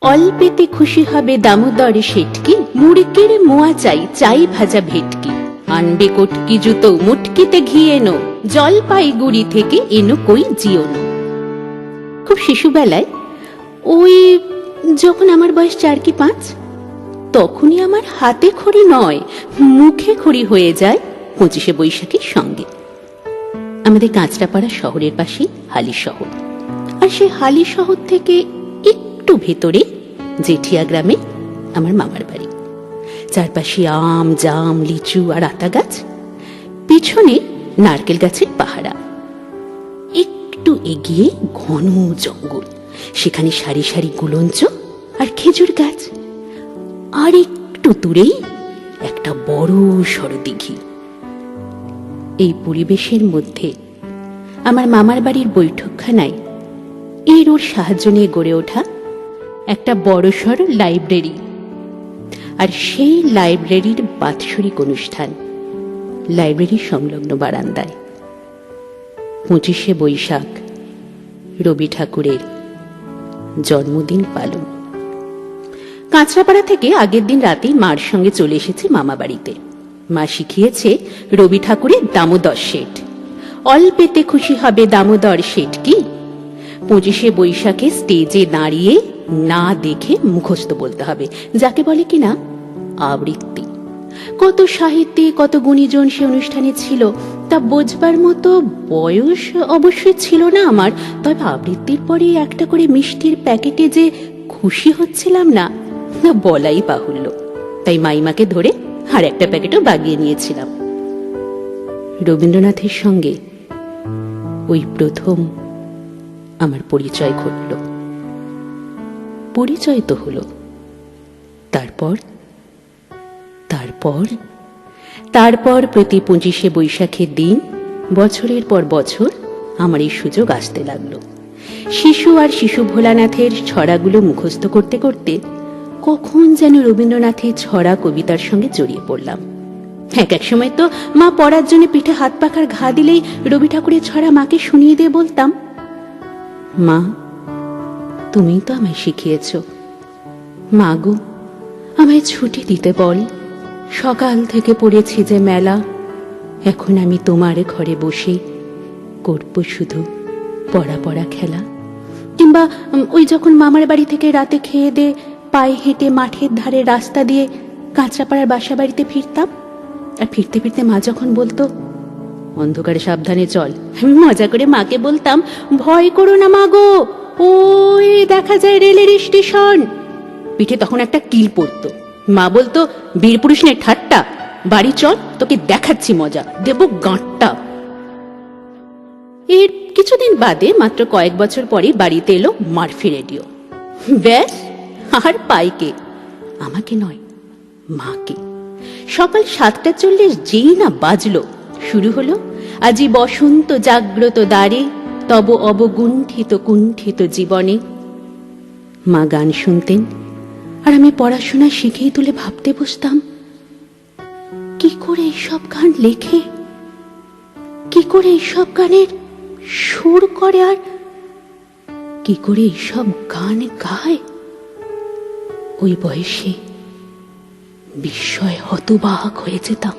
অল্পেতে খুশি হবে দামোদর শেটকি, মুড়কির মোয়া চাই, চাই ভাজা ভেটকি। আনবে কটকি জুতো, মুটকিতে ঘি এনো, জলপাইগুড়ি থেকে এনো কই জিওনো। খুব শিশুবেলায়, ওই যখন আমার বয়স 4 কি 5, তখনই আমার হাতে খড়ি নয়, মুখে খড়ি হয়ে যায় 25শে বৈশাখীর সঙ্গে। আমাদের কাঁচরাপাড়া শহরের পাশে হালি শহর, আর সেই হালি শহর থেকে একটু ভেতরে জেঠিয়া গ্রামে আমার মামার বাড়ি। চারপাশে আম, জাম, লিচু আর আতা গাছ, পিছনে নারকেল গাছের পাহারা। একটু এগিয়ে ঘন জঙ্গল, সেখানে সারি সারি গুলঞ্চ আর খেজুর গাছ। আর একটু দূরেই একটা বড় সড় দিঘি। এই পরিবেশের মধ্যে আমার মামার বাড়ির বৈঠকখানায় এর ওর সাহায্য নিয়ে গড়ে ওঠা একটা বড়সড় লাইব্রেরি। আর সেই লাইব্রেরির বাৎসরিক অনুষ্ঠান লাইব্রেরির সংলগ্ন বারান্দায়। 25শে বৈশাখ রবি ঠাকুরের জন্মদিন পালন। কাঁচরাপাড়া থেকে আগের দিন রাতেই মার সঙ্গে চলে এসেছে মামা বাড়িতে। মা শিখিয়েছে রবি ঠাকুরের দামোদর শেঠ। অল্পেতে খুশি হবে দামোদর শেঠ কি, 25শে বৈশাখে স্টেজে দাঁড়িয়ে না দেখে মুখস্থ বলতে হবে, যাকে বলে কিনা আবৃত্তি। কত সাহিত্যে, কত গুণীজন সে অনুষ্ঠানে ছিল, তা বোঝবার মতো বয়স অবশ্যই ছিল না আমার। তবে আবৃত্তির পরে একটা করে মিষ্টির প্যাকেটে যে খুশি হচ্ছিলাম না, বলাই বাহুল্য। তাই মাইমাকে ধরে আর একটা প্যাকেটও বাগিয়ে নিয়েছিলাম। রবীন্দ্রনাথের সঙ্গে ওই প্রথম আমার পরিচয় ঘটল। পরিচয় তো হলো, তারপর তারপর তারপর প্রতি 25শে বৈশাখের দিন বছরের পর বছর আমার এই সুযোগ আসতে লাগলো। শিশু আর শিশু ভোলানাথের ছড়াগুলো মুখস্থ করতে করতে কখন যেন রবীন্দ্রনাথের ছড়া কবিতার সঙ্গে জড়িয়ে পড়লাম। এক সময় তো মা পড়ার জন্য পিঠে হাত পাখার ঘা দিলেই রবি ঠাকুরের ছড়া মাকে শুনিয়ে দিয়ে বলতাম, মা তুমি তো আমায় শিখিয়েছ, মা গো আমায় ছুটি দিতে বল। সকাল থেকে পড়েছি যে মেলা, এখন আমি তোমার ঘরে বসে করব শুধু পড়া পড়া খেলা। কিংবা ওই যখন মামার বাড়ি থেকে রাতে খেয়ে দে পায়ে হেঁটে মাঠের ধারে রাস্তা দিয়ে কাঁচরাপাড়ার বাসা বাড়িতে ফিরতাম, আর ফিরতে ফিরতে মা যখন বলতো, অন্ধকারে সাবধানে চল, আমি মজা করে মাকে বলতাম, ভয় করো না মা গো, ওই দেখা যায় রেলের স্টেশন। পিঠে তখন একটা কিল পড়তো। মা বলতো, বীরপুরুষ নে ঠাট্টা, বাড়ি চল, তোকে দেখাচ্ছি মজা, দেব গাঁটটা। এর কিছুদিন বাদে, মাত্র কয়েক বছর পরে বাড়িতে এলো মারফি রেডিও। ব্যাস, আর পাইকে, আমাকে নয় মাকে। সকাল 7:40 যেই না বাজলো, শুরু হলো, আজি বসন্ত জাগ্রত দ্বারে, তব অবগুণ্ঠিত কুণ্ঠিত জীবনে। মা গান শুনতেন, আর আমি পড়াশোনা শিখেই তুলে ভাবতে বসতাম, কি করে এইসব গান লেখে, কি করে এইসব গানের সুর করে, আর কি করে এইসব গান গায়। ওই বয়সে বিস্ময় হতবাক হয়ে যেতাম।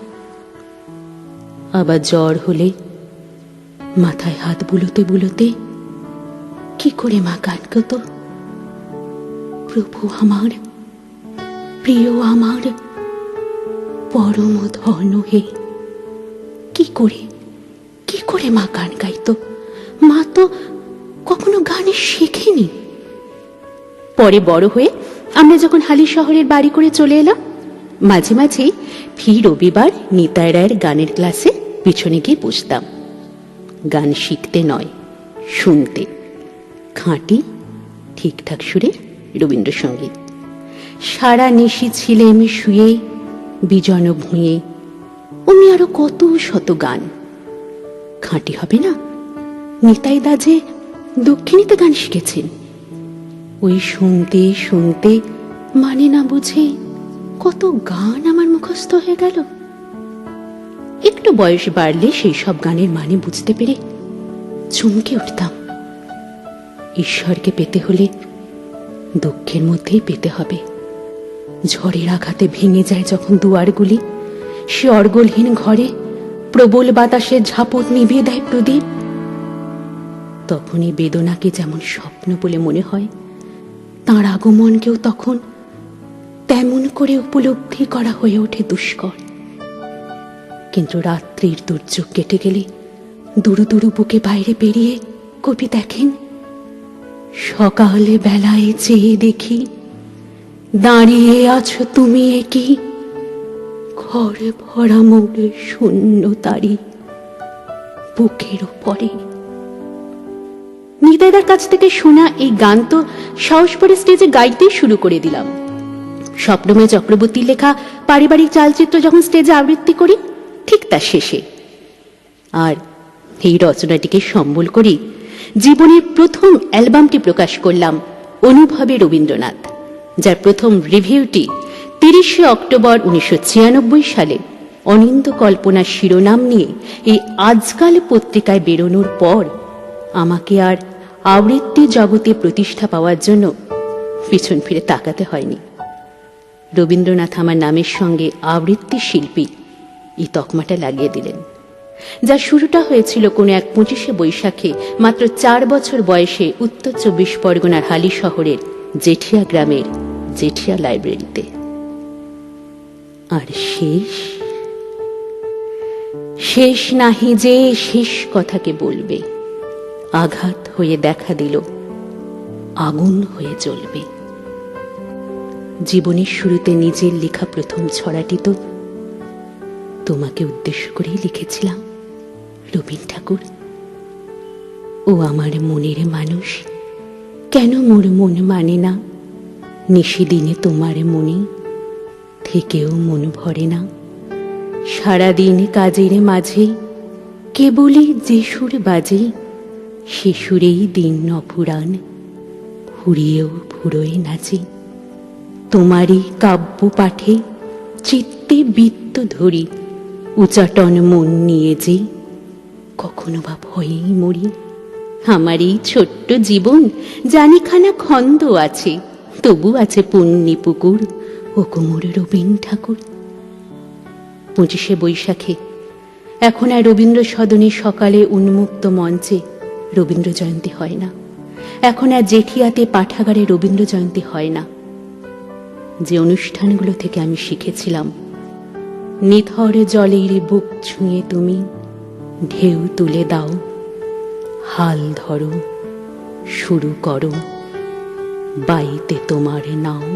আবার জ্বর হলে মাথায় হাত বুলোতে বুলোতে কি করে মা গান গাতো, প্রভু আমার, প্রিয় আমার, পরম ধন হে। কি করে মা গান গাইতো। মা তো কখনো গান শেখেনি। পরে বড় হয়ে আমরা যখন হালি শহরের বাড়ি করে চলে এলাম, মাঝে মাঝে ফি রবিবার নিতাই রায়ের গানের ক্লাসে পিছনে গিয়ে বসতাম। গান শিখতে নয়, শুনতে। খাঁটি ঠিকঠাক সুরে রবীন্দ্রসঙ্গীত। সারা নিশি ছিলে আমি শুয়ে বিজন ভুঁয়ে, অমনি আরো কত শত গান। খাঁটি হবে না, নিতাই দা যে দক্ষিণীতে গান শিখেছেন। ওই শুনতে শুনতে মানে না বুঝে কত গান আমার মুখস্থ হয়ে গেল। একটু বয়স বাড়লে সেই সব গানের মানে বুঝতে পেরে চমকে উঠতাম। ঈশ্বরকে পেতে হলে দুঃখের মধ্যেই পেতে হবে। ঝড়ের আঘাতে ভেঙে যায় যখন দুয়ারগুলি, সে অর্গলহীন ঘরে প্রবল বাতাসে ঝাপট নিভিয়ে দেয় প্রদীপ, তখনই বেদনাকে যেমন স্বপ্ন বলে মনে হয়, তাঁর আগমনকেও তখন তেমন করে উপলব্ধি করা হয়ে ওঠে দুষ্কর। কিন্তু রাত্রির দুর্যোগ কেটে গেলে দুরু দুরু বুকে বাইরে বেরিয়ে কবি দেখেন, সকালে বেলায় চেয়ে দেখি দাঁড়িয়ে আছো তুমি একই, ঘরে ভরা মোড়ে শূন্য তারি বুকের উপরে। নিতাইদার কাছ থেকে শোনা এই গান তো সাহস করে স্টেজে গাইতেই শুরু করে দিলাম। স্বপ্নময় চক্রবর্তীর লেখা পারিবারিক চালচিত্র যখন স্টেজে আবৃত্তি করি, ঠিক তার শেষে। আর এই রচনাটিকে সম্বল করে জীবনের প্রথম অ্যালবামটি প্রকাশ করলাম, অনুভবে রবীন্দ্রনাথ, যার প্রথম রিভিউটি 30শে অক্টোবর 1996 সালে অনিন্দ কল্পনা শিরোনাম নিয়ে এই আজকাল পত্রিকায় বেরোনোর পর আমাকে আর আবৃত্তি জগতে প্রতিষ্ঠা পাওয়ার জন্য পিছন ফিরে তাকাতে হয়নি। রবীন্দ্রনাথ আমার নামের সঙ্গে আবৃত্তি শিল্পী এই তকমাটা লাগিয়ে দিলেন, যা শুরুটা হয়েছিল কোনো এক 25শে বৈশাখে মাত্র 4 বছর বয়সে উত্তর 24 পরগনার হালি শহরের জেঠিয়া গ্রামের জেঠিয়া লাইব্রেরিতে। আর শেষ নাহি যে শেষ কথাকে বলবে, আঘাত হয়ে দেখা দিল আগুন হয়ে জ্বলবে। জীবনের শুরুতে নিজের লেখা প্রথম ছড়াটি তো তোমাকে উদ্দেশ্য করেই লিখেছিলাম, রবীন্দ্র ঠাকুর। ও আমার মনের মানুষ, কেন মোর মন মানে না, নিশিদিনে তোমার মনে থেকেও মন ভরে না। সারাদিন কাজের মাঝে কেবলই যে সুর বাজে, সে সুরেই দিন অফুরান, ফুরিয়েও ফুরোয় নাচে। তোমারই কাব্য পাঠে চিত্তে বৃত্ত ধরি, উচাটন মন নিয়ে যে কখনো বা ভয়েই মরি। আমার এই ছোট্ট জীবন জানিখানা খন্দ আছে, তবু আছে পুণ্যি পুকুর, ও কোমর রবীন্দ্র ঠাকুর। 25শে বৈশাখে এখন আর রবীন্দ্র সদনের সকালে উন্মুক্ত মঞ্চে রবীন্দ্র জয়ন্তী হয় না, এখন আর জেঠিয়াতে পাঠাগারে রবীন্দ্র জয়ন্তী হয় না। যে অনুষ্ঠানগুলো থেকে আমি শিখেছিলাম, নিথর জলের বুক ছুঁয়ে তুমি ঢেউ তুলে দাও, হাল ধরো শুরু করো বাইতে তোমার নাও।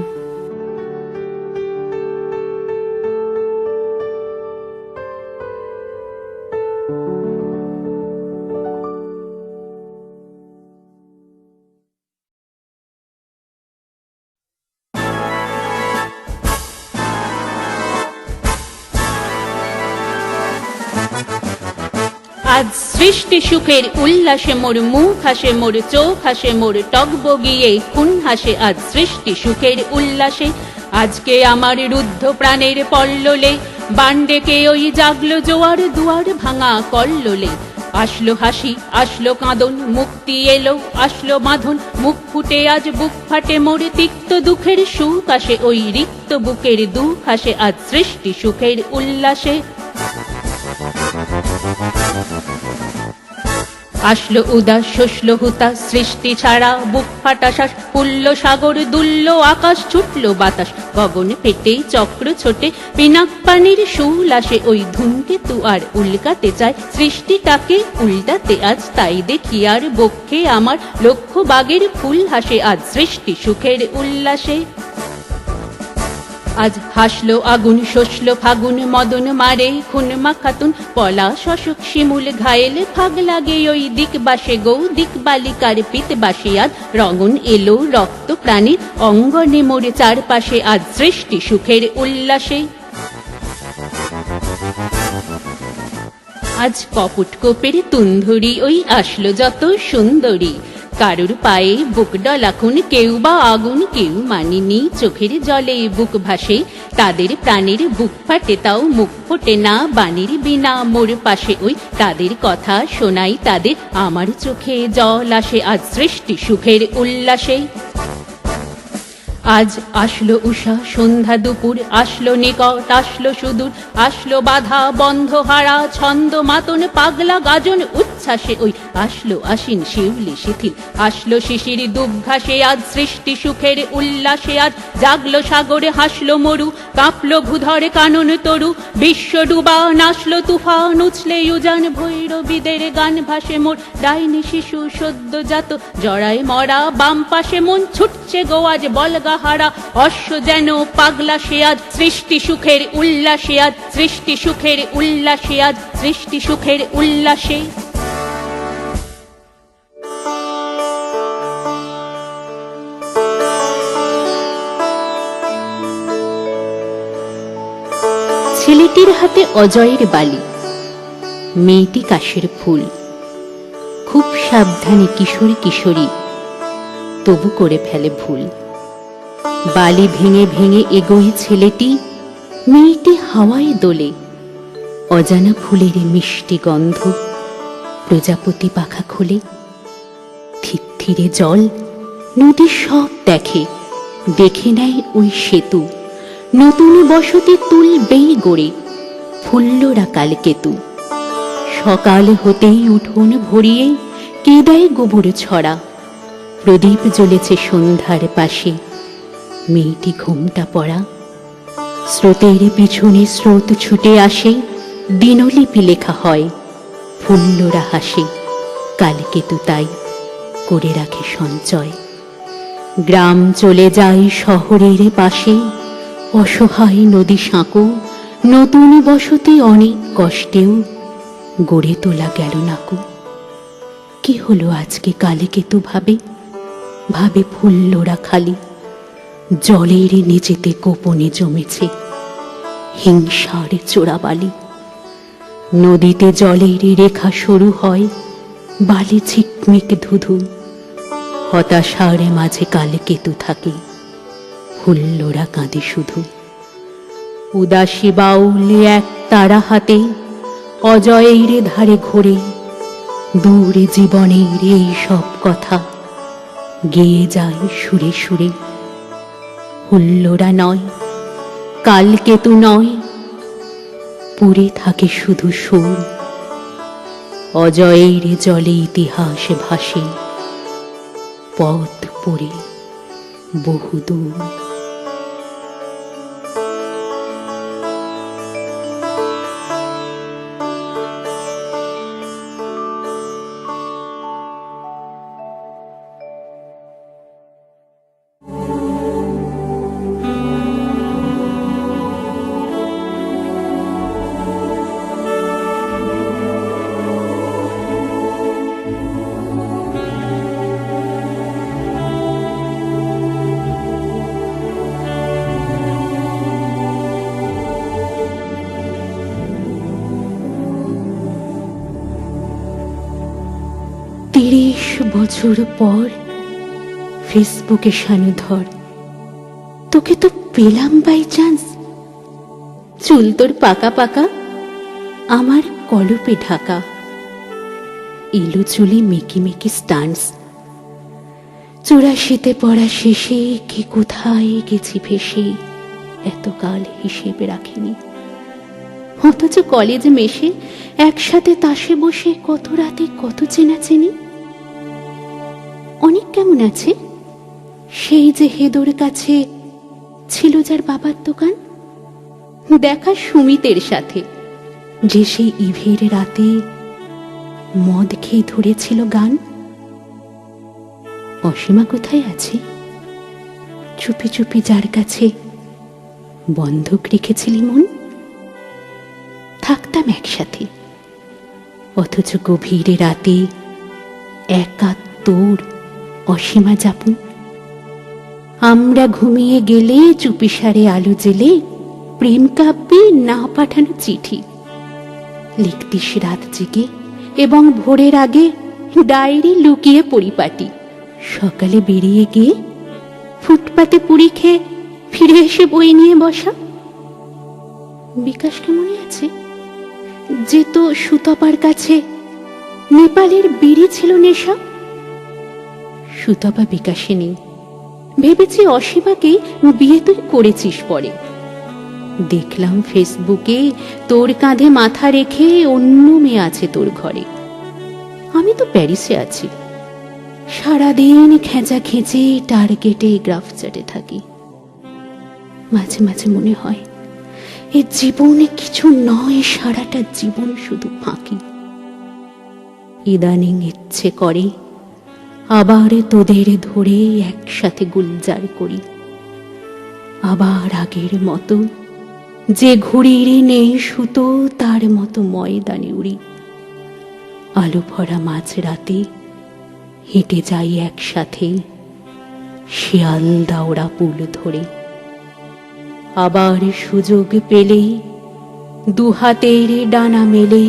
আজ সৃষ্টি সুখের উল্লাসে মোর মুখ হাসে, মোর চোখ হাসে, মোর টগবগিয়ে খুন হাসে। আজ সৃষ্টি সুখের উল্লাসে, আজকে আমার রুদ্ধ প্রাণের পল্ললে বান ডেকে ওই জাগলো জোয়ার, দুয়ার ভাঙা কল্লোলে। আসলো হাসি, আসলো কাঁদন, মুক্তি এলো, আসলো বাঁধন, মুখ ফুটে আজ বুক ফাটে মোর। তিক্ত দুঃখের সুখ আসে, ওই রিক্ত বুকের দুঃখ আসে, আজ সৃষ্টি সুখের উল্লাসে। আসলো উদাস শোষল হুতাশ, সৃষ্টি ছাড়া বুক ফাটা শ্বাস, পুল্ল সাগর দুলল আকাশ, ছুটল বাতাস গগন পেটে চক্র ছোটে। পিনাক পানির শুল আসে, ওই ধূমকেতু আর উল্কাতে চায় সৃষ্টিটাকে উল্টাতে আজ। তাই দেখি আর বক্ষে আমার লক্ষ বাগের ফুল হাসে, আজ সৃষ্টি সুখের উল্লাসে। আজ হাসলো আগুন, শোষল ফাগুন, মদন মারে খুন মাখাতুন, পলা শশক শিমুল ঘায়েল ফাগ লাগে ওই দিক বাসে গো, দিক বালিকার পিত বাসে আজ রঙন এলো রক্ত প্রাণীর অঙ্গনে মোরে চারপাশে, আজ সৃষ্টি সুখের উল্লাসে। আজ কপট কোপের তুন্ধুরি ওই আসলো যত সুন্দরী, কারুর পায়ে বুক ডলাখুন, কেউ বা আগুন কেউ মানিনি, চোখের জলে বুক ভাসে তাদের প্রাণের বুক ফাটে, তাও মুখ ফোটে না বাণীর বিনা মোর পাশে। ওই তাদের কথা শোনাই তাদের, আমার চোখে জল আসে, আজ সৃষ্টি সুখের উল্লাসে। আজ আসলো উষা সন্ধ্যা দুপুর, আসলো নিকট আসলো সুদূর, আসলো বাধা বন্ধ হারা ছন্দ মাতন পাগলা গাজন উচ্ছ্বাসে ওই, আসলো আশ্বিন শিউলি শিথিল, আসলো শিশির দুবঘাসে আজ সৃষ্টি সুখের উল্লাসে আজ জাগলো সাগরে হাসলো মরু, কাঁপলো ভূধরে কানন তরু, বিশ্ব ডুবা নাচলো তুফান উছলে উজান ভৈরবীদের গান ভাসে মোর, ডাইনি শিশু সদ্যজাত জড়ায় মরা বাম পাশে মন ছুটছে গো আজ বলগাহারা, অশ্ব যেন পাগলা সে আজ সৃষ্টি সুখের উল্লাসে আজ সৃষ্টি সুখের উল্লাসে আজ সৃষ্টি সুখের উল্লাসে। ছেলেটির হাতে অজয়ের বালি, মেয়েটি কাশের ফুল, খুব সাবধানে কিশোর কিশোরী, তবু করে ফেলে ভুল। বালি ভেঙে ভেঙে এগোয় ছেলেটি, মেয়েটি হাওয়ায় দোলে, অজানা ফুলের মিষ্টি গন্ধ, প্রজাপতি পাখা খোলে। থিত্থিরে জল, নদী সব দেখে, দেখে নেয় ওই সেতু, নতুন বসতি তুলবেই গড়ে, ফুল্লরা কালকেতু। সকাল হতেই উঠোন ভরিয়ে কে দেয় গোবর ছড়া, প্রদীপ জ্বলেছে সন্ধ্যার পাশে, মেয়েটি ঘুমটা পড়া। স্রোতের পিছনে স্রোত ছুটে আসে, দিনলিপি লেখা হয়, ফুল্লরা হাসে, কালকেতু তাই করে রাখে সঞ্চয়। গ্রাম চলে যায় শহরের পাশে, অসহায় নদী সাঁকো, নতুন বসতি অনেক কষ্টেও গড়ে তোলা গেল নাকো। কি হলো আজকে কালকেতু ভাবে, ভাবে ফুল্লরা খালি, জলের নিচেতে গোপনে জমেছে হিংসার চোরাবালি। নদীতে জলের রেখা শুরু হয়, বালি ঝিকমিক ধুধু, হতাশার মাঝে কালকেতু থাকে, ফুল্লরা কাঁদে শুধু। উদাসী বাউলে এক তারা হাতে, অজয়ের ধারে ঘোরে, দূরে জীবনের এই সব কথা গেয়ে যায় সুরে সুরে। ফুল্লরা নয়, কালকেতু নয়, পুরে থাকে শুধু সুর, অজয়ের জলে ইতিহাস ভাসে, পথ পড়ে বহুদূর। 30 বছর পর ফেসবুকে সানুধর, তোকে তো পেলাম বাই চান্স। চুল তোর পাকা পাকা, আমার কলপে ঢাকা, এলো চুলে মেকি মেকি স্টান্স। 84তে পড়া শেষে কি কোথায় গেছি ভেসে, এতকাল হিসেবে রাখিনি। অথচ কলেজ মেশে একসাথে তাসে বসে কত রাতে কত চেনাচেনি। অনেক কেমন আছে? সেই যে হেদোর কাছে ছিল যার বাবার দোকান, দেখা সুমিতের সাথে, যে সেই ইভের রাতে মদ খেয়ে ধরেছিল গান। অসীমা কোথায় আছে? চুপি চুপি যার কাছে বন্ধক রেখেছিলি মন। থাকতাম একসাথে, অথচ গভীর রাতে একা তোর অসীমা যাপন। আমরা ঘুমিয়ে গেলে চুপিসারে আলো জেলে প্রেম কাব্যে না পাঠানো চিঠি লিখতিস রাত জেগে, এবং ভোরের আগে ডায়েরি লুকিয়ে পরিপাটি। সকালে বেরিয়ে গিয়ে ফুটপাতে পুরি খেয়ে ফিরে এসে বই নিয়ে বসা। বিকাশকে মনে আছে? যে তো সুতপার কাছে নেপালের বিড়ি ছিল নেশা। সুতপা বিকাশে নেই, ভেবেছি অসীমাকে বিয়ে তুই করেছিস পরে। দেখলাম ফেসবুকে তোর কাঁধে মাথা রেখে অন্য মেয়ে আছে তোর ঘরে। আমি তো প্যারিসে আছি, সারাদিন খেঁচা খেঁচে টার্গেটে গ্রাফ চাটে থাকি। মাঝে মাঝে মনে হয় এ জীবনে কিছু নয়, সারাটা জীবন শুধু ফাঁকি। ইদানিং ইচ্ছে করে আবার তোদের ধরে একসাথে গুলজার করি, আবার আগের মতো যে ঘুড়ির নেই সুতো তার মতো ময়দানে উড়ি। আলো ভরা মাঝ রাতে হেঁটে যাই একসাথে শিয়াল দাওড়া পুল ধরে। আবার সুযোগ পেলে দুহাতের ডানা মেলে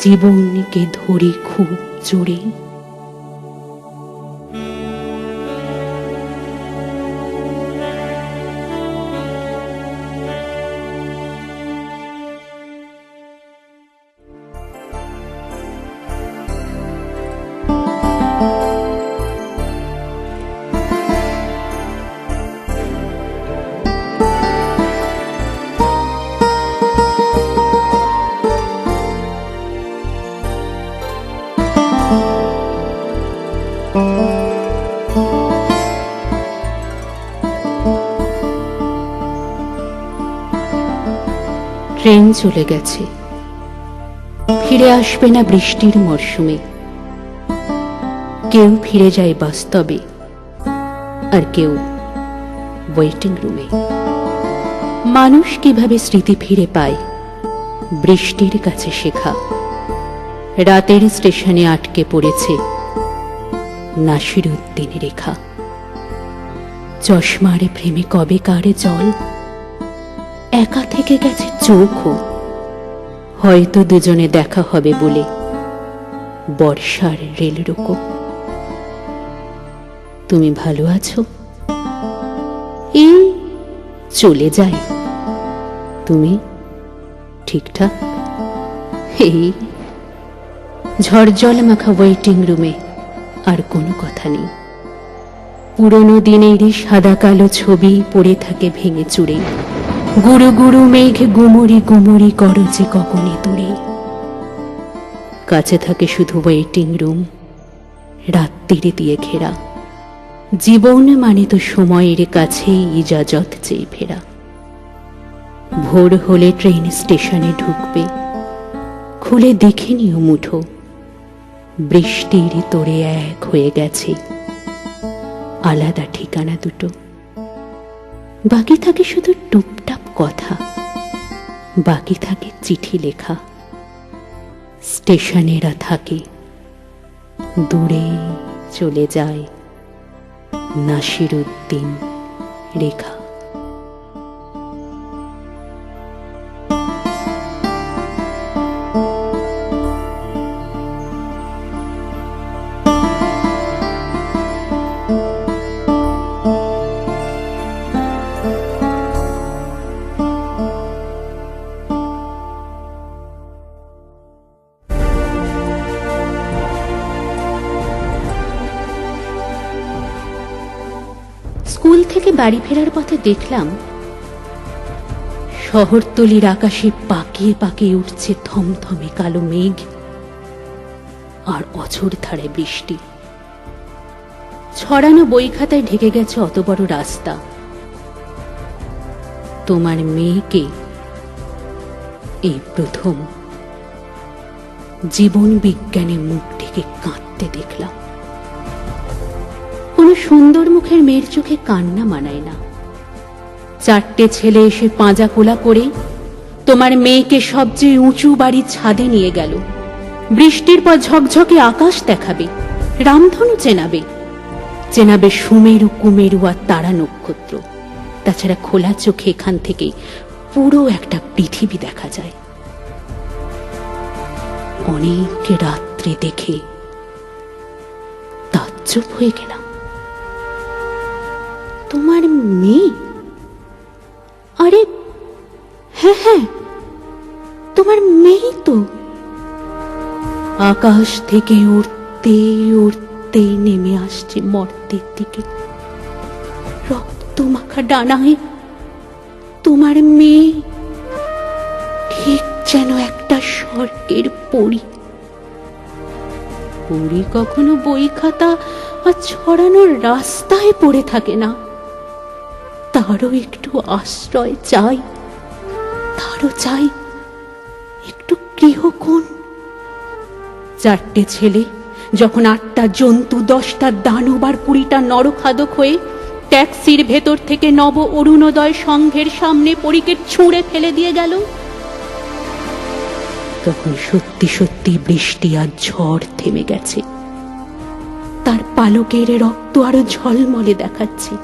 জীবনকে ধরে খুব জোরে। ট্রেন চলে গেছে, ফিরে আসবে না বৃষ্টির মরশুমে। কেউ ফিরে যায় বাস্তবে, আর কেউ ওয়েটিং রুমে। মানুষ কিভাবে স্মৃতি ফিরে পায় বৃষ্টির কাছে শেখা। রাতের স্টেশনে আটকে পড়েছে নাসিরউদ্দিন রেখা। চশমার প্রেমে কবে কারে জল, একা থেকে গেছে চোখও। হয়তো দুজনে দেখা হবে বলে বর্ষার রেল রোকো। তুমি ভালো আছো? এই চলে যায়। তুমি ঠিকঠাক? এই ঝড়জল মাখা ওয়েটিং রুমে আর কোনো কথা নেই। পুরনো দিনের সাদা কালো ছবি পড়ে থাকে ভেঙে চুরে। গুরু গুরু মেঘ গুমরি গুমরি করছে কখনই দূরে। কাছে থাকে শুধু ওয়েটিং রুম, রাত্রিরে দিয়ে ঘেরা। জীবন মানে তো সময়ের কাছে ইজাজত চেয়ে ফেরা। ভোর হলে ট্রেন স্টেশনে ঢুকবে, খুলে দেখে নিও মুঠো। বৃষ্টির তোড়ে এক হয়ে গেছে আলাদা ঠিকানা দুটো। বাকি থাকে শুধু টুপটাপ কথা, বাকি থাকে চিঠি লেখা। স্টেশনেরা থাকে দূরে চলে যায় নাসিরউদ্দিন রেখা। স্কুল থেকে বাড়ি ফেরার পথে দেখলাম শহরতলির আকাশে পাকিয়ে পাকিয়ে উঠছে থমথমে কালো মেঘ, আর অঝোর ধারে বৃষ্টি। ছড়ানো বই খাতায় ঢেকে গেছে অত বড় রাস্তা। তোমার মেয়েকে এই প্রথম জীবন বিজ্ঞানে মুখ ঢেকে কাঁদতে দেখলাম। কোন সুন্দর মুখের মেয়ের চোখে কান্না মানায় না। চারটে ছেলে এসে পাঁজা কোলা করে তোমার মেয়েকে সবচেয়ে উঁচু বাড়ির ছাদে নিয়ে গেল। বৃষ্টির পর ঝকঝকে আকাশ দেখাবে, রামধনু চেনাবে, চেনাবে সুমেরু কুমেরু আর তারা নক্ষত্র। তাছাড়া খোলা চোখে এখান থেকে পুরো একটা পৃথিবী দেখা যায়। অনেক রাত্রে দেখে তাজ্জব হয়ে গেলাম। তোমার মেয়ে? আরে হ্যাঁ হ্যাঁ, তোমার মেয়ে তো। আকাশ থেকে উড়তে উড়তে নেমে আসছে মর্তের দিকে। রক্ত মাখা ডানায় তোমার মেয়ে ঠিক যেন একটা স্বর্গের পরী। পরী কখনো বই খাতা আর ছড়ানোর রাস্তায় পড়ে থাকে না, তারও একটু আশ্রয় চাই, তারও চাই একটু গৃহকোণ। 4টে ছেলে যখন 8টা জন্তু, 10টা দানব আর 20টা নরখাদক হয়ে ট্যাক্সির ভেতর থেকে নব অরুণোদয় সংঘের সামনে পরীকে ছুঁড়ে ফেলে দিয়ে গেল, তখন সত্যি সত্যি বৃষ্টি আর ঝড় থেমে গেছে। তার পালকের রক্ত আরো ঝলমলে দেখাচ্ছে,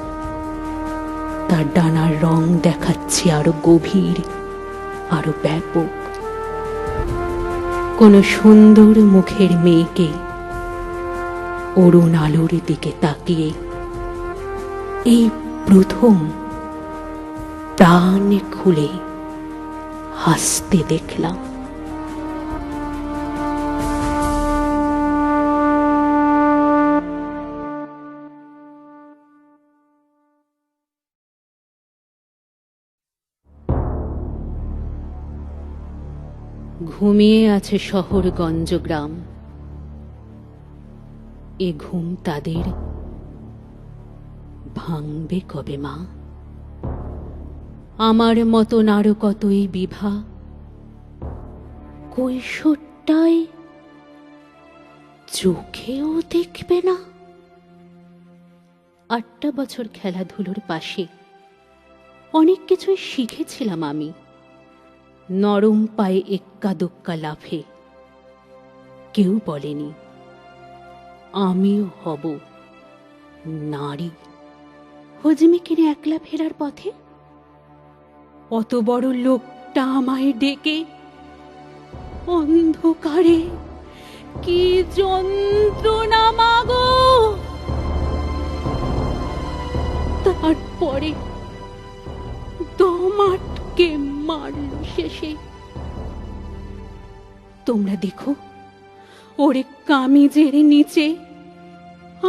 তার ডানার রং দেখাচ্ছে আরো গভীর, আরো ব্যাপক। কোন সুন্দর মুখের মেয়েকে অরুণ আলোর দিকে তাকিয়ে এই প্রথম প্রাণ খুলে হাসতে দেখলাম। ঘুমিয়ে আছে শহরগঞ্জ গ্রাম, এ ঘুম তাদের ভাঙবে কবে মা? আমার মতন আরো কতই বিভা কৈশোরটায় চোখেও দেখবে না। 8টা বছর খেলাধুলোর পাশে অনেক কিছুই শিখেছিলাম আমি, নরম পায়ে এক্কা দোক্কা লাফে। কেউ বলেনি আমিও হব নারী। হজমি কিনে একলা ফেরার পথে অত বড় লোকটা আমায় ডেকে, অন্ধকারে কি যন্ত্রণা মাগো। তারপরে দম আটকে মারল শেষে। তোমরা দেখো ওরে কামিজের নিচে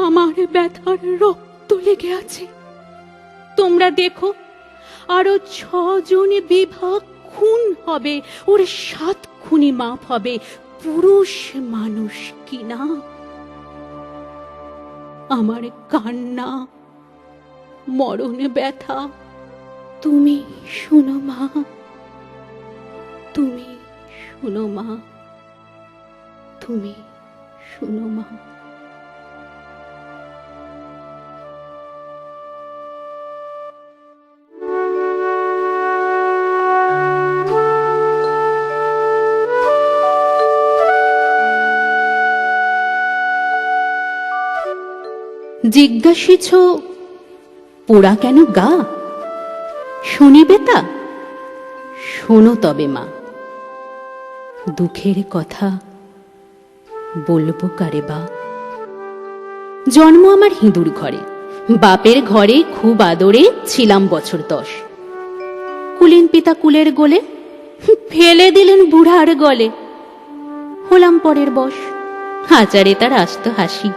আমার ব্যথার রক্ত লেগে আছে। তোমরা দেখো আরো 6 জন বিভাগ খুন হবে, ওর 7 খুনি মাপ হবে। পুরুষ মানুষ কিনা। আমার কান্না, মরণ ব্যথা তুমি শুনো মা, তুমি শুনো মা, তুমি শুনো মা। জিজ্ঞাসিছ পোড়া কেন গা? শুনিবে তা? শোনো তবে মা। দুঃখের কথা বলবো কারে বা। জন্ম আমার হিঁদুর ঘরে, বাপের ঘরে খুব আদরে ছিলাম বছর 10। কুলেন পিতা কুলের গোলে, ফেলে দিলেন বুড়ার গলে। হলাম পরের বশ, আচারে তার আস্ত হাসি।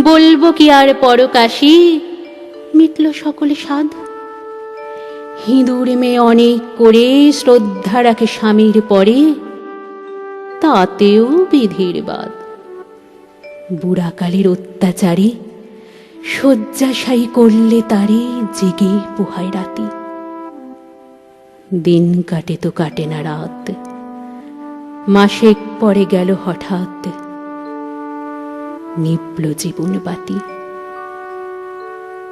বলবো কি আর পরকাশি, মিটল সকলে সাধ। হিঁদুর মেয়ে অনেক করে শ্রদ্ধা রাখে স্বামীর পরে, তাতেও বিধির বাদ। বুড়াকালের অত্যাচারে শয্যাশায়ী করলে তারে জেগে পোহায় রাতি। দিন কাটে তো কাটে না রাত, মাসেক পরে গেল হঠাৎ নিভল জীবন বাতি।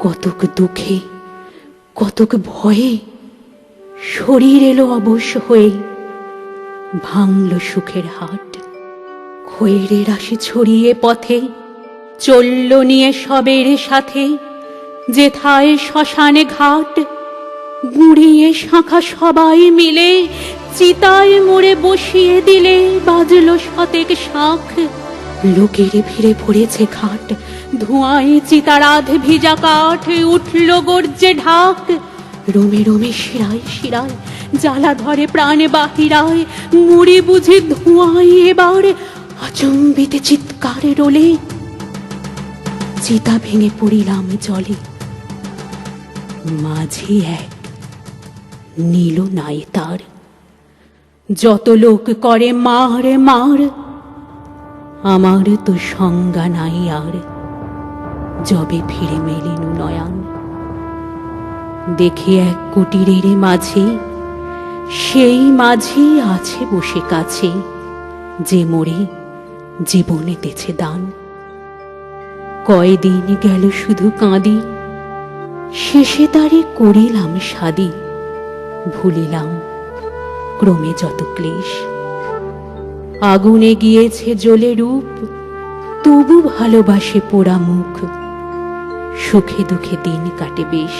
কতক দুঃখে কতক ভয়ে শরীর এলো অবশ্য হয়ে, ভাঙল সুখের হাট। খয়ের রাশি ছড়িয়ে পথে চলল নিয়ে সবের সাথে, যেথায় শ্মশানে ঘাট। গুঁড়িয়ে শাঁখা সবাই মিলে চিতায় মোড়ে বসিয়ে দিলে, বাজল শতেক শাঁখ। লোকের ভিড়ে ভরেছে ঘাট, ধোঁয়ায় চিতার আধ ভিজা কাঠ। উঠল গর্জে ঢাক, রোমে রোমে শিরায় শিরায় জ্বালা ধরে প্রাণ বাহিরায়। মুড়ি বুঝি ধোঁয়ায় এবার আচম্বিতে চিৎকার রোলে। চিতা ভেঙে পড়িলাম জলে, মাঝি এক নীল নাই তার, যত লোক করে মার মার, আমার তো সংজ্ঞা নাই আর, যবে ফিরে মেলিনু নয়ন। দেখি এক কুটিরের মাঝে, সেই মাঝি আছে বসে কাছে, যে মোরে জীবনে দেছে দান। কয়দিন গেল শুধু কাঁদি, শেষে তারে করিলাম সাদি, ভুলিলাম ক্রমে যত ক্লেশ। আগুনে গিয়েছে জ্বলে রূপ, তবু ভালোবাসে পোড়া মুখ, সুখে দুঃখে দিন কাটে বেশ।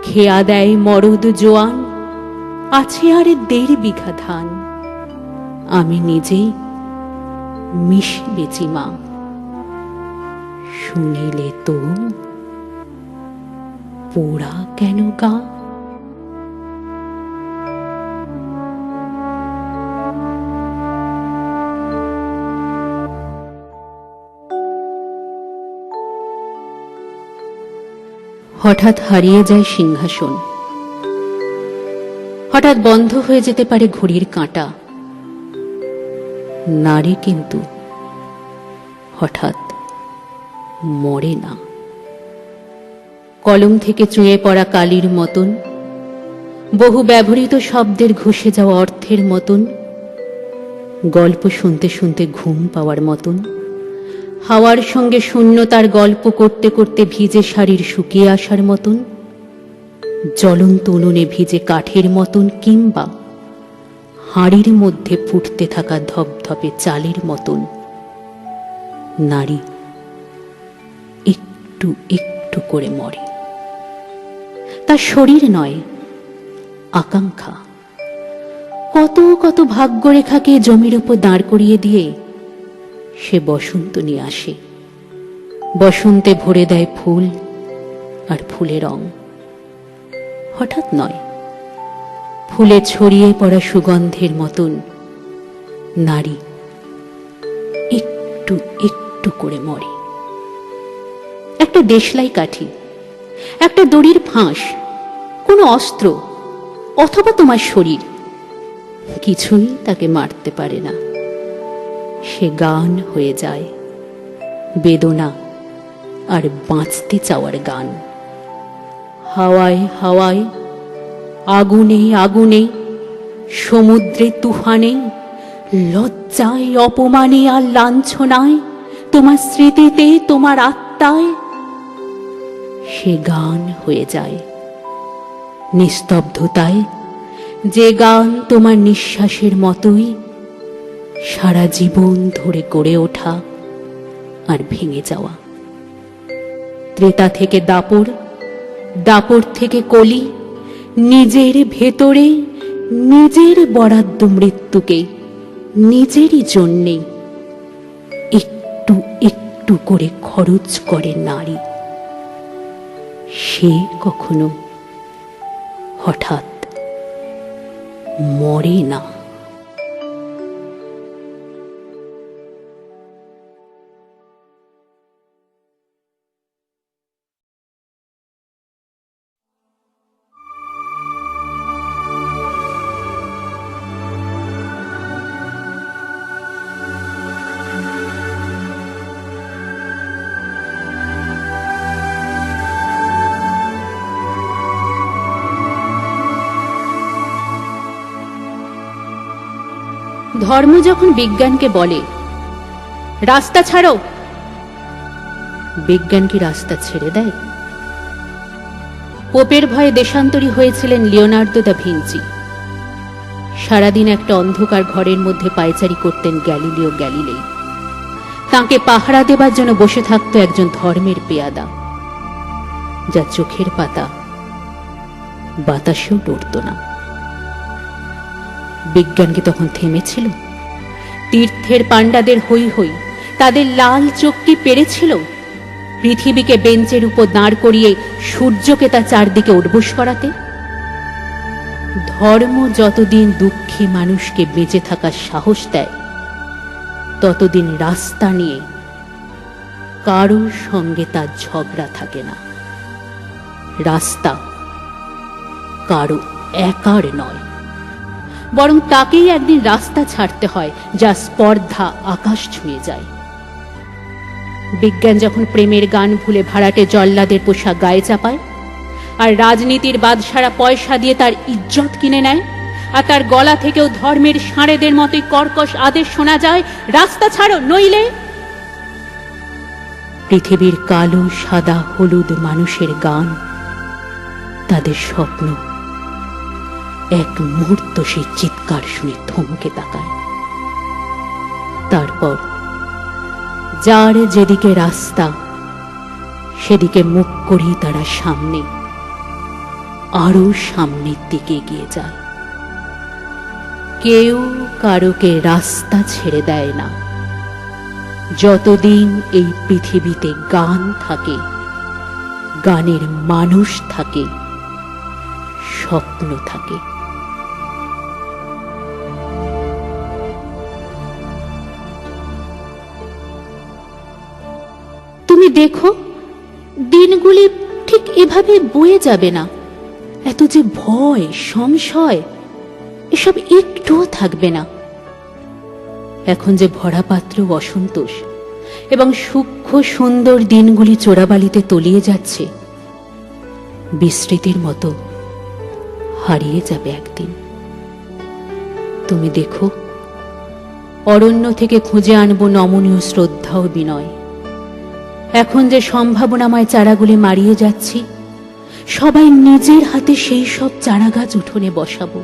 খেয়া দেয় মরদ জোয়ান, আছে আর 1.5 বিঘা ধান, আমি নিজেই মিশি বেচি মা। শুনিলে তো পোড়া কেন গা। হঠাৎ হারিয়ে যায় সিংহাসন, হঠাৎ বন্ধ হয়ে যেতে পারে ঘড়ির কাঁটা। নারী কিন্তু হঠাৎ মরে না। কলম থেকে চুঁয়ে পড়া কালির মতন, বহু ব্যবহৃত শব্দের ঘুষে যাওয়া অর্থের মতন, গল্প শুনতে শুনতে ঘুম পাওয়ার মতন, হাওয়ার সঙ্গে শূন্যতার গল্প করতে করতে ভিজে শাড়ির শুকিয়ে আসার মতন, জ্বলন্ত উনুনে ভিজে কাঠের মতন, কিংবা হাঁড়ির মধ্যে ফুটতে থাকা ধপধপে চালের মতন নারী একটু একটু করে মরে। তার শরীর নয়, আকাঙ্ক্ষা। কত কত ভাগ্যরেখাকে জমির উপর দাঁড় করিয়ে দিয়ে সে বসন্ত নিয়ে আসে। বসন্তে ভরে দেয় ফুল আর ফুলে রং। হঠাৎ নয়, ফুলে ছড়িয়ে পড়া সুগন্ধের মতন নারী একটু একটু করে মরে। একটা দেশলাই কাঠি, একটা দড়ির ফাঁস, কোনো অস্ত্র অথবা তোমার শরীর, কিছুই তাকে মারতে পারে না। সে গান হয়ে যায়, বেদনা আর বাঁচতে চাওয়ার গান। হাওয়ায় হাওয়ায়, আগুনে আগুনে, সমুদ্রে তুফানে, লজ্জায় অপমানে আর লাঞ্ছনায়, তোমার স্মৃতিতে তোমার আত্মায় সে গান হয়ে যায়। নিস্তব্ধতায়, যে গান তোমার নিঃশ্বাসের মতোই সারা জীবন ধরে গড়ে ওঠা আর ভেঙে যাওয়া। ত্রেতা থেকে দাপর, দাপর থেকে কলি, নিজের ভেতরে নিজের বরাদ্দ মৃত্যুকে নিজেরই জন্যে একটু একটু করে খরচ করে নারী। সে কখনো হঠাৎ মরে না। ধর্ম যখন বিজ্ঞানকে বলে রাস্তা ছাড়ো, বিজ্ঞান কি রাস্তা ছেড়ে দেয়? পোপের ভয়ে দেশান্তরী হয়েছিলেন লিওনার্দো দা ভিঞ্চি। সারাদিন একটা অন্ধকার ঘরের মধ্যে পায়চারি করতেন গ্যালিলিও গ্যালিলেই। তাঁকে পাহারা দেবার জন্য বসে থাকত একজন ধর্মের পেয়াদা, যা চোখের পাতা বাতাসেও লড়ত না। বিজ্ঞান কি তখন থেমেছিল? তীর্থের পাণ্ডাদের হই হই, তাদের লাল চোখ কি পেরেছিল পৃথিবীকে বেঞ্চের উপর দাঁড় করিয়ে সূর্যকে তার চারদিকে উঠবোস করাতে? ধর্ম যতদিন দুঃখী মানুষকে বেঁচে থাকার সাহস দেয়, ততদিন রাস্তা নিয়ে কারোর সঙ্গে তার ঝগড়া থাকে না। রাস্তা কারো একার নয়, বরং তাকেই একদিন রাস্তা ছাড়তে হয় যা স্পর্ধা আকাশ ছুঁয়ে যায়। বিজ্ঞান যখন প্রেমের গান ভুলে ভাড়াটে জল্লাদের পোশাক গায়ে চাপায়, আর রাজনীতির বাদশারা পয়সা দিয়ে তার ইজ্জত কিনে নেয়, আর তার গলা থেকেও ধর্মের ষাঁড়েদের মতোই কর্কশ আদেশ শোনা যায়, রাস্তা ছাড়ো নইলে। পৃথিবীর কালো সাদা হলুদ মানুষের গান, তাদের স্বপ্ন এক মুহূর্ত সেই চিৎকার শুনে থমকে তাকায়। তারপর যার যেদিকে রাস্তা সেদিকে মুখ করেই তারা সামনে, আরো সামনের দিকে এগিয়ে যায়। কেউ কারোকে রাস্তা ছেড়ে দেয় না। যতদিন এই পৃথিবীতে গান থাকে, গানের মানুষ থাকে, স্বপ্ন থাকে। তুমি দেখো, দিনগুলি ঠিক এভাবে বয়ে যাবে না। এত যে ভয় সংশয় এসব একটুও থাকবে না। এখন যে ভরা পাত্র অসন্তোষ এবং সূক্ষ্ম সুন্দর দিনগুলি চোরাবালিতে তলিয়ে যাচ্ছে, বিস্মৃতির মতো হারিয়ে যাবে একদিন। তুমি দেখো, অরণ্য থেকে খুঁজে আনবো নমনীয় শ্রদ্ধা ও বিনয়। এখন যে সম্ভাবনাময় চারাগুলি মারিয়ে যাচ্ছি, সবাই নিজের হাতে সেই সব চারা গাছ উঠোনে বসাবো।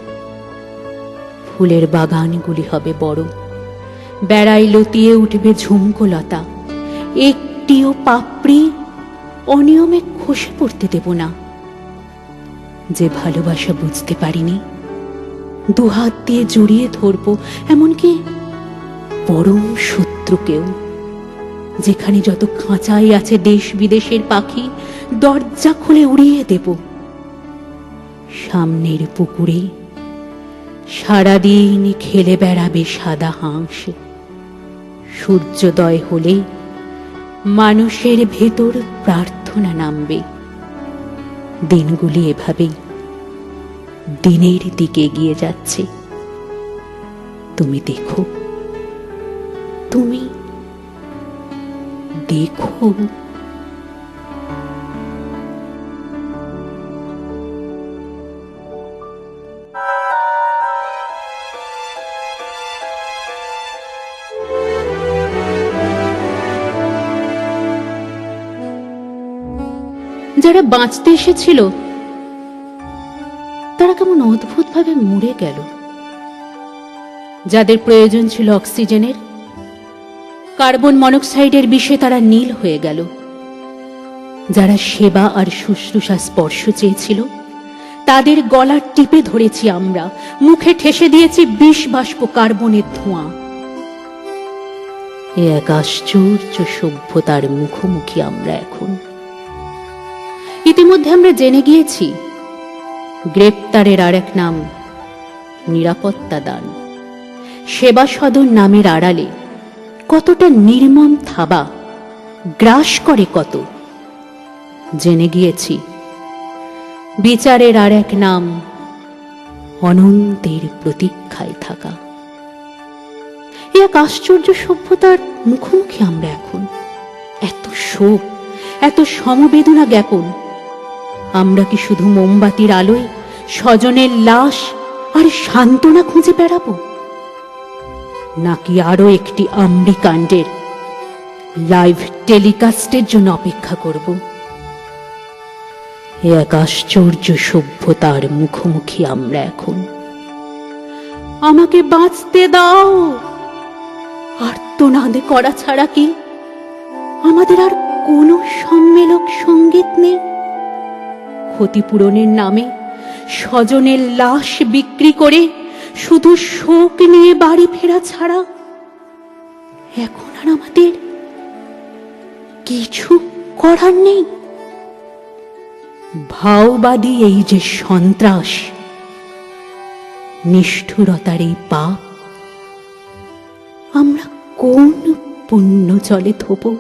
ফুলের বাগানগুলি হবে বড়, বেড়ায় লতিয়ে উঠবে ঝুমকো লতা। একটিও পাপড়ি অনিয়মে খসে পড়তে দেব না। যে ভালোবাসা বুঝতে পারিনি, দুহাত দিয়ে জড়িয়ে ধরবো, এমনকি পরম শত্রুকেও। যেখানে যত খাঁচাই আছে দেশ বিদেশের পাখি, দরজা খুলে উড়িয়ে দেব। সামনের পুকুরে সারাদিন খেলে বেড়াবে সাদা হাঁস। সূর্যোদয় হলে মানুষের ভেতর প্রার্থনা নামবে। দিনগুলি এভাবেই দিনের দিকে এগিয়ে যাচ্ছে। তুমি দেখো, তুমি দেখো। যারা বাঁচতে এসেছিল তারা কেমন অদ্ভুতভাবে মরে গেল। যাদের প্রয়োজন ছিল অক্সিজেনের, কার্বন মনোক্সাইডের বিষে তারা নীল হয়ে গেল। যারা সেবা আর শুশ্রূষা স্পর্শ চেয়েছিল, তাদের গলা টিপে ধরেছি আমরা, মুখে ঠেসে দিয়েছি বিষ বাষ্প কার্বনের ধোঁয়া। এ এক আশ্চর্য সভ্যতার মুখোমুখি আমরা এখন। ইতিমধ্যে আমরা জেনে গিয়েছি গ্রেপ্তারের আর এক নাম নিরাপত্তা দান। সেবা সদন নামের আড়ালে কতটা নির্মম থাবা গ্রাস করে কত জেনে গিয়েছি। বিচারের আর এক নাম অনন্তের প্রতীক্ষায় থাকা। এক আশ্চর্য সভ্যতার মুখোমুখি আমরা এখন। এত শোক, এত সমবেদনা জ্ঞাপন। আমরা কি শুধু মোমবাতির আলোয় স্বজনের লাশ আর সান্ত্বনা খুঁজে বেড়াবো, নাকি আরো একটি আম্রিকাণ্ডের লাইভ টেলিকাস্টের জন্য অপেক্ষা করব? এক আশ্চর্য সভ্যতার মুখোমুখি আমরা এখন। আমাকে বাঁচতে দাও। আর্তনাদ করা ছাড়া কি আমাদের আর কোনো সম্মেলক সঙ্গীত নেই? ক্ষতিপূরণের নামে স্বজনের লাশ বিক্রি করে শুধু শোক নিয়ে বাড়ি ফেরা ছাড়া এখন আর আমাদের কিছু করার নেই। ভাওবাদী এই যে সন্ত্রাস, নিষ্ঠুরতার এই পাপ, আমরা কোন পুণ্য জলে ধোবো?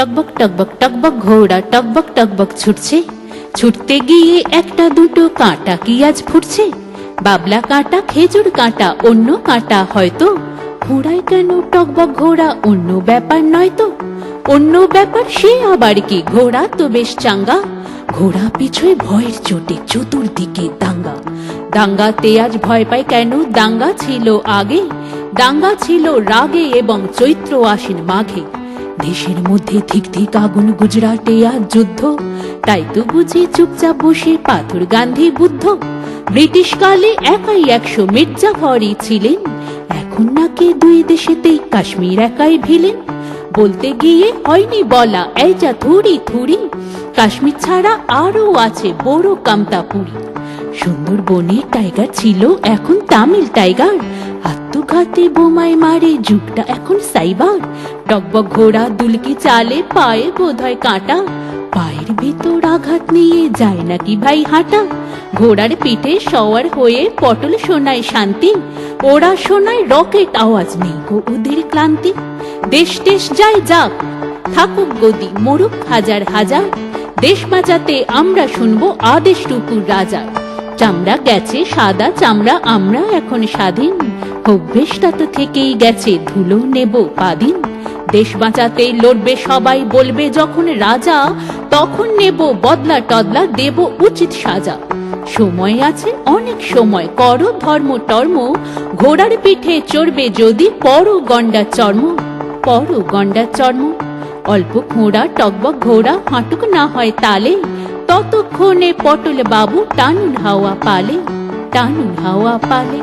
টকবক টকবক ঘোড়া টকবক টকবক ছুটছে, ছুটতে গিয়ে একটা দুটো কাঁটা কি আজ ফুটছে? বাবলা কাঁটা, খেজুর কাঁটা, অন্য কাঁটা হয়তো। ঘোড়ায় কেন টকবক ঘোড়া, অন্য ব্যাপার নয় তো? অন্য ব্যাপার সে আবার কি? ঘোড়া তো বেশ চাঙ্গা। ঘোড়া পিছুয় ভয়ের চোটে চতুর্দিকে দাঙ্গা। দাঙ্গাতে আজ ভয় পায় কেন? দাঙ্গা ছিল আগে, দাঙ্গা ছিল রাগে এবং চৈত্র আশ্বিন মাঘে। দেশের মধ্যে ঠিক ঠিক আগুন, গুজরাটে আজ যুদ্ধ, তাই তো বুঝি চুপচাপ বসে পাথর গান্ধী বুদ্ধ। ব্রিটিশ কালে একাই 100 মির্জাফরই ছিলেন, এখন নাকি দুই দেশেতেই কাশ্মীর একাই ভিলেন। বলতে গিয়ে হয়নি বলা এই যা থুড়ি থুড়ি, কাশ্মীর ছাড়া আরো আছে বড় কামতাপুরি। সুন্দরবনে টাইগার ছিল, এখন তামিল টাইগার, আত্মঘাতী বোমায় মারে, যুগটা এখন সাইবার। টকবক ঘোড়া দুলকি চালে, পায়ে বোধহয় কাঁটা, পায়ের ভেতর আঘাত নিয়ে যায় নাকি ভাই হাঁটা। ঘোড়ার পিঠে সওয়ার হয়ে পটল শোনায় শান্তি, ওরা শোনায় রকেট আওয়াজ, নেই গো ওদের ক্লান্তি। দেশ দেশ যায় যাক, থাকুক গদি মরুক হাজার হাজার, দেশ বাঁচাতে আমরা শুনবো আদেশ টুকুর রাজা। চামড়া গেছে সাদা চামড়া, আমরা এখন স্বাধীন, অভ্যেসটা তো থেকেই গেছে, ধুলো নেব পাদিন। দেশ বাঁচাতে লড়বে সবাই, বলবে যখন রাজা, তখন নেব বদলা টদলা, দেব উচিত সাজা। সময় আছে অনেক সময়, করো ধর্ম টর্ম, ঘোড়ার পিঠে চড়বে যদি পরো গন্ডা চর্ম, পরো গন্ডা চর্ম। অল্প ঘোড়া টকবক ঘোড়া, হাঁটুক না হয় তালে, ততক্ষণে পটল বাবু টানুন হাওয়া পালে, টানুন হাওয়া পালে।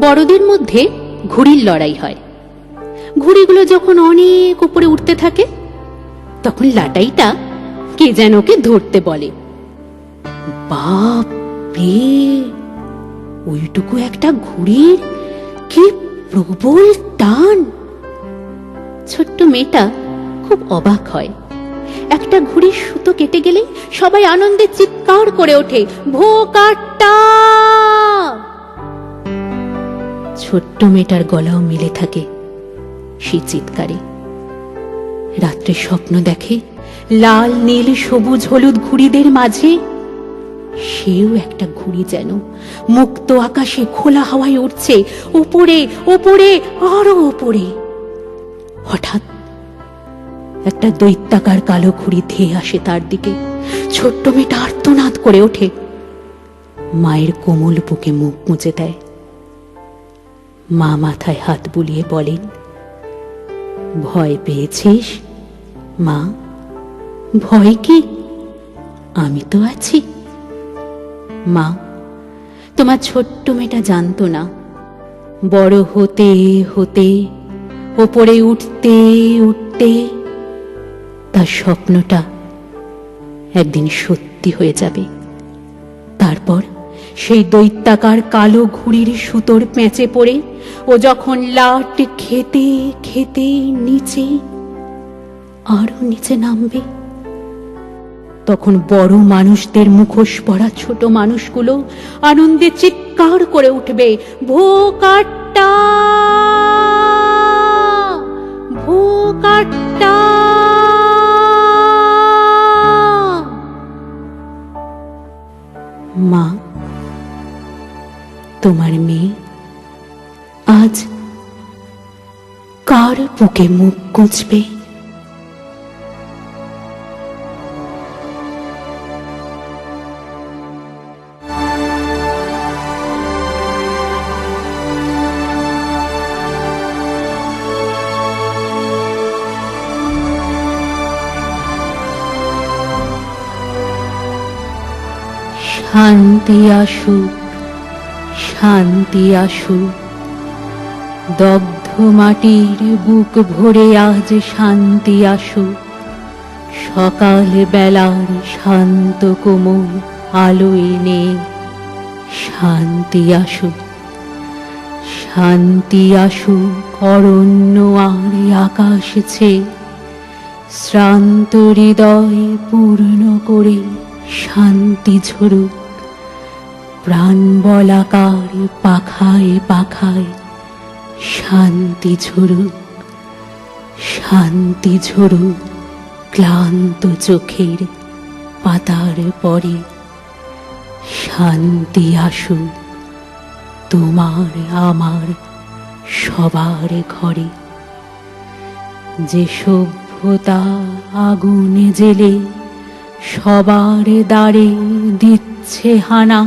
বড়দের মধ্যে ঘুড়ির লড়াই হয়। ঘুড়িগুলো যখন অনেক উপরে উঠতে থাকে, তখন লাটাইটা কে যেন ওকে ধরতে বলে। বাপ রে, ওইটুকু একটা ঘুড়ির কি প্রবল টান! ছোট্ট মেয়েটা খুব অবাক হয়। একটা ঘুড়ির সুতো কেটে গেলে সবাই আনন্দে চিৎকার করে ওঠে, ভোকাট্টা! ছোট্ট মেয়েটার গলাও মিলে থাকে সেই চিৎকারে। রাত্রে স্বপ্ন দেখে লাল নীল সবুজ হলুদ ঘুড়িদের মাঝে সেও একটা ঘুড়ি যেন মুক্ত আকাশে খোলা হাওয়ায় উঠছে, উপরে উপরে আরো উপরে। হঠাৎ একটা দৈত্যাকার কালো ঘুড়ি ধেয়ে আসে তার দিকে। ছোট্ট মেয়েটা আর্তনাদ করে ওঠে, মায়ের কোমল বুকে মুখ মুছে দেয়। মা মাথায় হাত বুলিয়ে বলেন, ভয় পেয়েছিস মা? ভয় কি, আমি তো আছি। মা, তোমার ছোট্ট মেয়েটা জানতো না, বড় হতে হতে ওপরে উঠতে উঠতে তার স্বপ্নটা একদিন সত্যি হয়ে যাবে। তারপর সেই দৈত্যাকার কালো ঘুড়ির সুতোর পেঁচে পড়ে ও যখন লাট খেতে খেতে নিচে আরো নিচে নামবে, তখন বড় মানুষদের মুখোশ পরা ছোট মানুষগুলো আনন্দে চিৎকার করে উঠবে, ভোকাট্টা ভোকাট্টা! মা, তোমার মেয়ে আজ কার বুকে মুখ গুঁজবে? শান্তি আসুক, শান্তি আসুক, দগ্ধ মাটির বুক ভরে আজ শান্তি আসুক। সকাল বেলার শান্ত কোমল আলো এনে শান্তি আসুক, শান্তি আসুক অরণ্য আর আকাশ ছেয়ে, শ্রান্ত হৃদয় পূর্ণ করে শান্তি ঝরুক, প্রাণ বলাকার পাখায় পাখায় শান্তি ঝরুক, শান্তি ঝরুক ক্লান্ত চোখের পাতার পরে, শান্তি আসুক তোমার আমার সবার ঘরে। যে সভ্যতা আগুনে জেলে সবার দ্বারে দিচ্ছে হানা,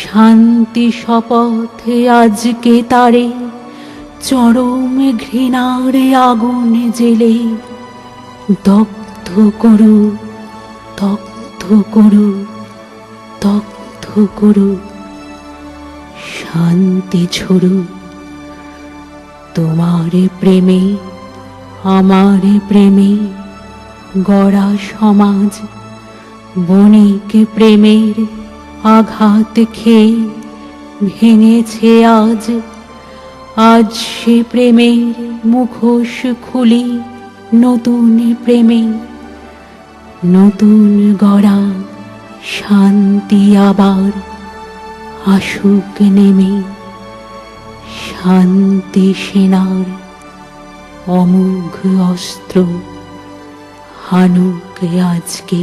শান্তি শপথে আজকে তারে চরম ঘৃণার আগুনে জেলে দগ্ধ করু, দগ্ধ করু, দগ্ধ করু, শান্তি ঝরুক তোমার প্রেমে আমার প্রেমে গড়া সমাজ, বণিক প্রেমের আঘাত খেয়ে ভেঙেছে আজ। আজ সে প্রেমের মুখোশ খুলি নতুন প্রেমে, নতুন গড়া শান্তি আবার আসুক নেমে। শান্তি সেনার অমোঘ অস্ত্র হানুক আজকে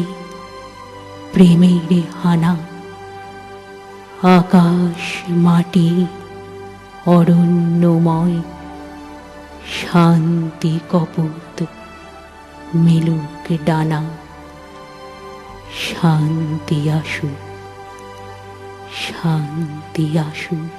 প্রেমের হানা। আকাশ মাটি অরণ্যময় শান্তি কপোত মেলুক ডানা। শান্তি আসুক, শান্তি আসুক।